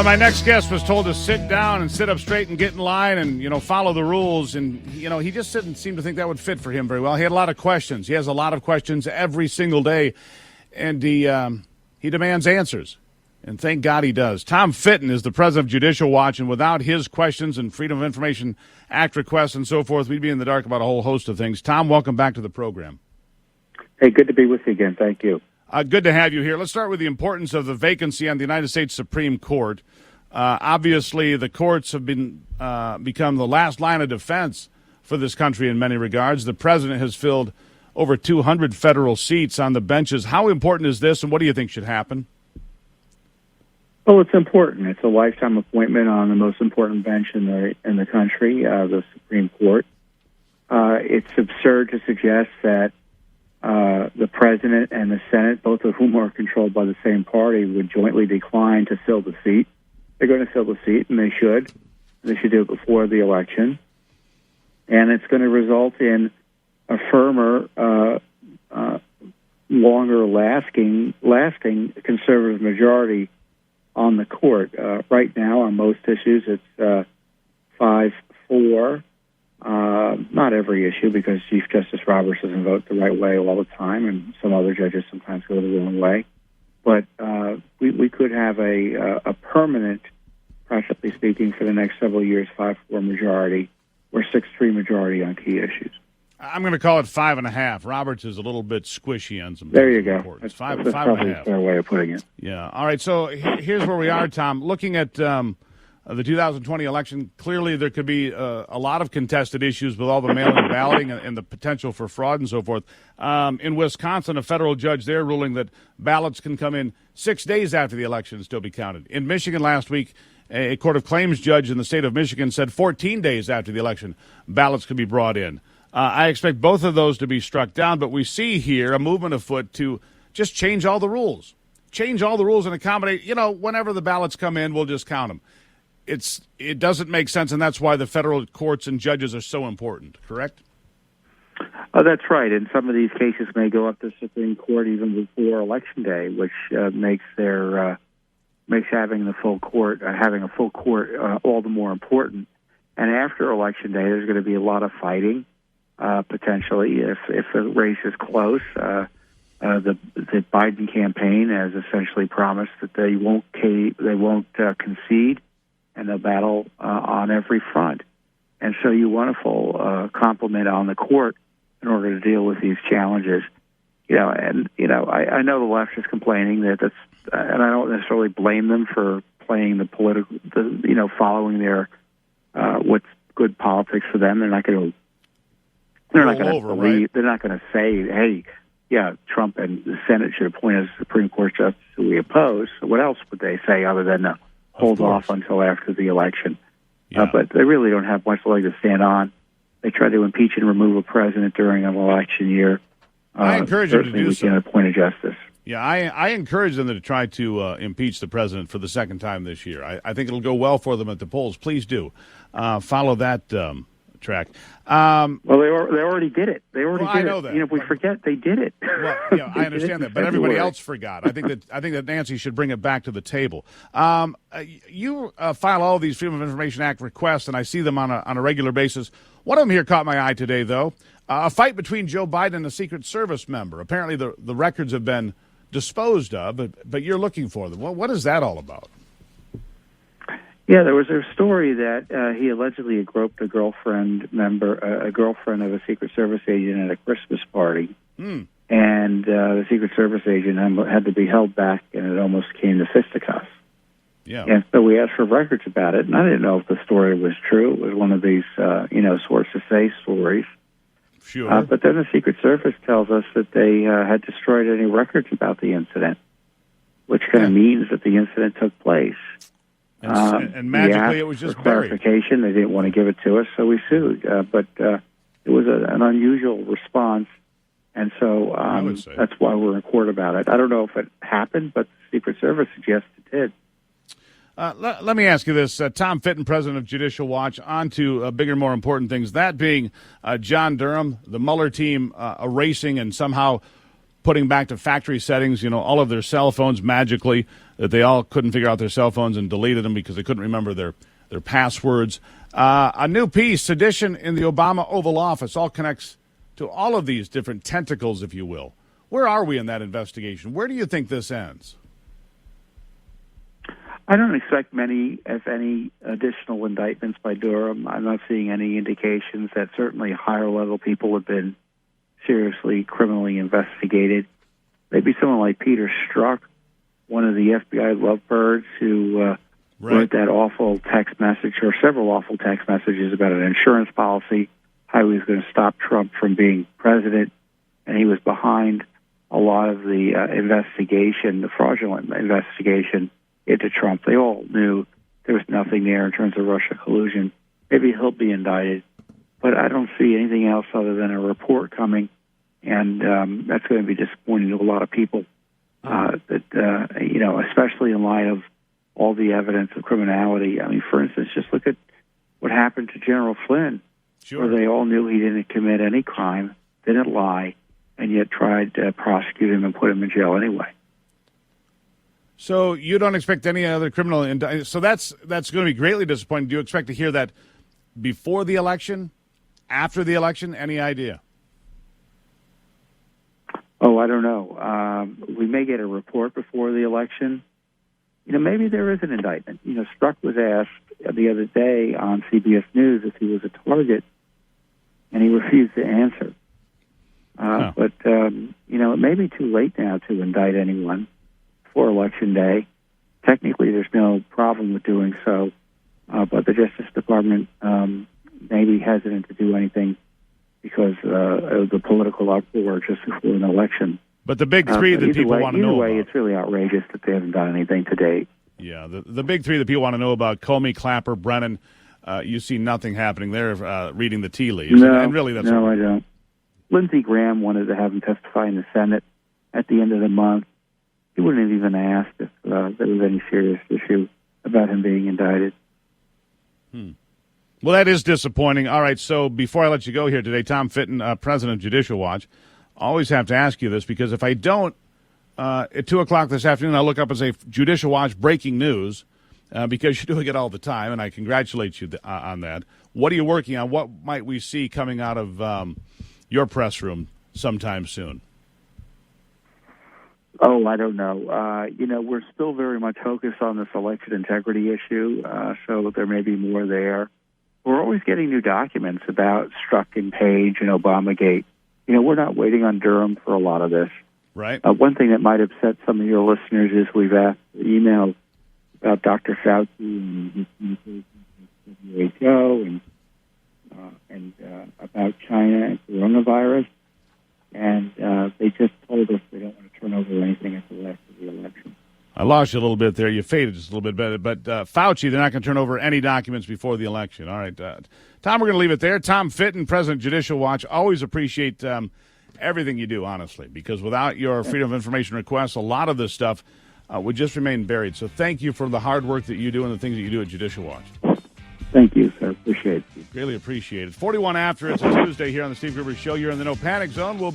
My next guest was told to sit down and sit up straight and get in line and, follow the rules. And, he just didn't seem to think that would fit for him very well. He had a lot of questions. He has a lot of questions every single day. And he demands answers. And thank God he does. Tom Fitton is the president of Judicial Watch. And without his questions and Freedom of Information Act requests and so forth, we'd be in the dark about a whole host of things. Tom, welcome back to the program. Hey, good to be with you again. Thank you. Good to have you here. Let's start with the importance of the vacancy on the United States Supreme Court. Obviously, the courts have become the last line of defense for this country in many regards. The president has filled over 200 federal seats on the benches. How important is this, and what do you think should happen? Well, it's important. It's a lifetime appointment on the most important bench in the country, the Supreme Court. It's absurd to suggest that the president and the Senate, both of whom are controlled by the same party, would jointly decline to fill the seat. They're going to fill the seat, and they should. They should do it before the election. And it's going to result in a firmer, longer-lasting conservative majority on the court. Right now, on most issues, it's 5-4. Not every issue, because Chief Justice Roberts doesn't vote the right way all the time, and some other judges sometimes go the wrong way. But we could have a permanent, practically speaking, for the next several years, 5-4 majority or 6-3 majority on key issues. I'm going to call it 5.5. Roberts is a little bit squishy on some. There you go. That's probably 5.5. a fair way of putting it. Yeah. All right. So here's where we are, Tom. Looking at the 2020 election, clearly there could be a lot of contested issues with all the mail-in balloting and the potential for fraud and so forth. In Wisconsin, a federal judge there ruling that ballots can come in 6 days after the election and still be counted. In Michigan last week, a court of claims judge in the state of Michigan said 14 days after the election, ballots could be brought in. I expect both of those to be struck down, but we see here a movement afoot to just change all the rules. Change all the rules and accommodate, whenever the ballots come in, we'll just count them. It doesn't make sense, and that's why the federal courts and judges are so important, correct? Oh, that's right. And some of these cases may go up to the Supreme Court even before Election Day, which makes having a full court all the more important. And after Election Day, there's going to be a lot of fighting, potentially, if the race is close. The Biden campaign has essentially promised that they won't concede, and they'll battle on every front. And so you want a full complement on the court in order to deal with these challenges. I know the left is complaining that's, and I don't necessarily blame them for playing the political, following their what's good politics for them. They're not going to say, hey, yeah, Trump and the Senate should appoint a Supreme Court justice who we oppose. So what else would they say other than hold off until after the election? Yeah. But they really don't have much leg to stand on. They try to impeach and remove a president during an election year. I encourage them to do so. We can appoint a justice. Yeah, I encourage them to try to impeach the president for the second time this year. I think it'll go well for them at the polls. Please do follow that track. Well, they already did it. They already did it. I know that. If we forget, they did it. Well, I understand that, but everybody else forgot. I think that Nancy should bring it back to the table. You file all of these Freedom of Information Act requests, and I see them on a regular basis. One of them here caught my eye today, though. A fight between Joe Biden and a Secret Service member. Apparently, the records have been disposed of, but you're looking for them. What is that all about? Yeah, there was a story that he allegedly groped a girlfriend of a Secret Service agent at a Christmas party, and the Secret Service agent had to be held back, and it almost came to fisticuffs. Yeah, and so we asked for records about it, and I didn't know if the story was true. It was one of these, sources say stories. Sure. But then the Secret Service tells us that they had destroyed any records about the incident, which kind of means that the incident took place. And magically, it was just for clarification. They didn't want to give it to us, so we sued. But it was an unusual response, and so that's why we're in court about it. I don't know if it happened, but the Secret Service suggests it did. Let me ask you this. Tom Fitton, president of Judicial Watch, on to bigger, more important things, that being John Durham, the Mueller team erasing and somehow putting back to factory settings, all of their cell phones magically, that they all couldn't figure out their cell phones and deleted them because they couldn't remember their passwords. A new piece, Sedition in the Obama Oval Office, all connects to all of these different tentacles, if you will. Where are we in that investigation? Where do you think this ends? I don't expect many, if any, additional indictments by Durham. I'm not seeing any indications that certainly higher-level people have been seriously criminally investigated. Maybe someone like Peter Strzok, one of the FBI lovebirds who wrote that awful text message, or several awful text messages about an insurance policy, how he was going to stop Trump from being president, and he was behind a lot of the investigation, the fraudulent investigation into Trump. They all knew there was nothing there in terms of Russia collusion. Maybe he'll be indicted, but I don't see anything else other than a report coming, and that's going to be disappointing to a lot of people. Especially in light of all the evidence of criminality. I mean, for instance, just look at what happened to General Flynn, where they all knew he didn't commit any crime, didn't lie, and yet tried to prosecute him and put him in jail anyway. So you don't expect any other criminal indictment. So that's going to be greatly disappointing. Do you expect to hear that before the election, after the election? Any idea? Oh, I don't know. We may get a report before the election. Maybe there is an indictment. Strzok was asked the other day on CBS News if he was a target, and he refused to answer. But, it may be too late now to indict anyone for Election Day. Technically, there's no problem with doing so, but the Justice Department may be hesitant to do anything because of the political uproar just before an election. But the big three that people want to know about. Either way, it's really outrageous that they haven't done anything to date. Yeah, the big three that people want to know about, Comey, Clapper, Brennan, you see nothing happening there, reading the tea leaves. No, and really that's I don't. Lindsey Graham wanted to have him testify in the Senate at the end of the month. He wouldn't have even asked if there was any serious issue about him being indicted. Well, that is disappointing. All right, so before I let you go here today, Tom Fitton, president of Judicial Watch, always have to ask you this, because if I don't, at 2 o'clock this afternoon, I'll look up and say Judicial Watch breaking news, because you're doing it all the time, and I congratulate you on that. What are you working on? What might we see coming out of your press room sometime soon? Oh, I don't know. We're still very much focused on this election integrity issue, so there may be more there. We're always getting new documents about Strzok and Page and Obamagate. We're not waiting on Durham for a lot of this. Right. One thing that might upset some of your listeners is we've asked emails about Dr. Fauci and his communications with WHO and about China and coronavirus. And they just told us they don't want to turn over anything at the last of the election. I lost you a little bit there. You faded just a little bit. But Fauci, they're not going to turn over any documents before the election. All right. Tom, we're going to leave it there. Tom Fitton, President of Judicial Watch. Always appreciate everything you do, honestly, because without your freedom of information requests, a lot of this stuff would just remain buried. So thank you for the hard work that you do and the things that you do at Judicial Watch. Thank you, sir. Appreciate it. Really appreciate it. 41 after. It's a Tuesday here on the Steve Gruber Show. You're in the No Panic Zone. We'll be